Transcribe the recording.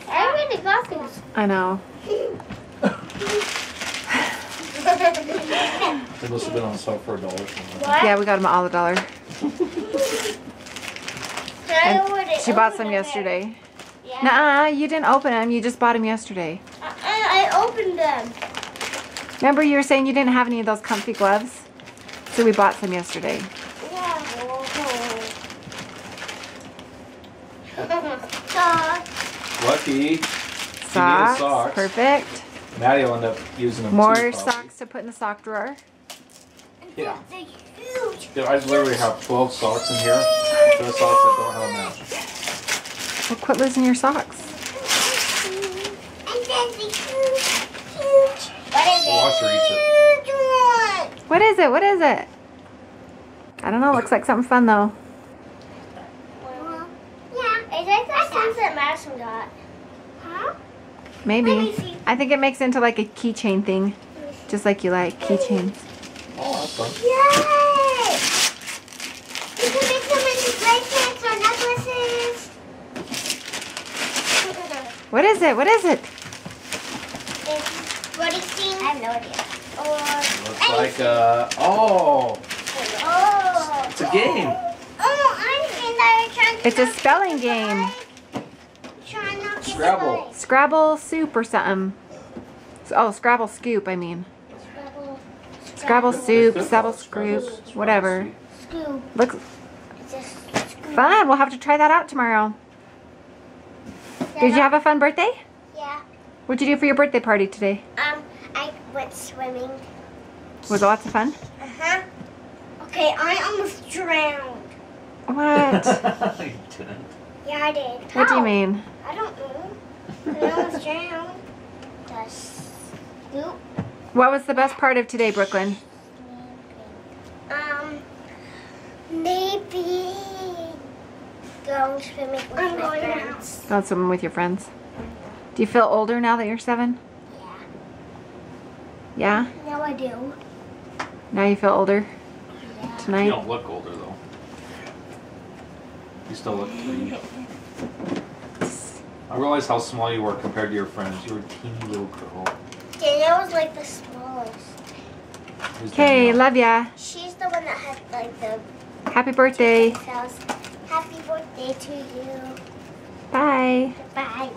I already got these. I know. They must have been on sale for $1 something. What? Yeah, we got them all $1. She bought some yesterday. Yeah. Nuh-uh, you didn't open them. You just bought them yesterday. I opened them. Remember you were saying you didn't have any of those comfy gloves? So we bought some yesterday. Yeah. Socks. Lucky. Socks. Socks. Perfect. Maddie will end up using them More too, probably. socks to put in the sock drawer. Yeah. They're huge. Yeah, I literally have 12 socks in here. There are socks that don't have a match. Well, quit losing your socks. And then the huge. What is it? Washer eats it. Huge one. What is it? What is it? I don't know. Looks like something fun though. Well, yeah. Is it the ones that Madison got? Huh? Let me Maybe. see. I think it makes into like a keychain thing. Just like you like keychains. Oh, that's fun. Yay! You can make them into bracelets or necklaces. What is it? What is it? What do you think? I have no idea. Looks like oh, Oh. it's a game. Oh, I think that you're trying to. It's a spelling game. Trying not to Scrabble. Scrabble soup or something. Oh, Scrabble scoop, I mean. Scrabble soup, Scrabble scoop, whatever. Scoop. Looks It's a scoop. fun. We'll have to try that out tomorrow. Did you have a fun birthday? Yeah. What'd you do for your birthday party today? I went swimming. Was it lots of fun? Uh-huh. Okay, I almost drowned. What? You didn't. Yeah, I did. What do you How? mean? I don't know. I almost drowned. The scoop. What was the best part of today, Brooklyn? Maybe going swimming with my friends. Going swimming with your friends. Do you feel older now that you're 7? Yeah. Yeah? Now I do. Now you feel older Yeah. You tonight? don't look older though. You still look 3. I realized how small you were compared to your friends. You were a teeny little girl. Danielle was like the smallest. Who's Okay, Danielle? love ya. She's the one that had like the Happy birthday. cells. Happy birthday to you. Bye. Bye.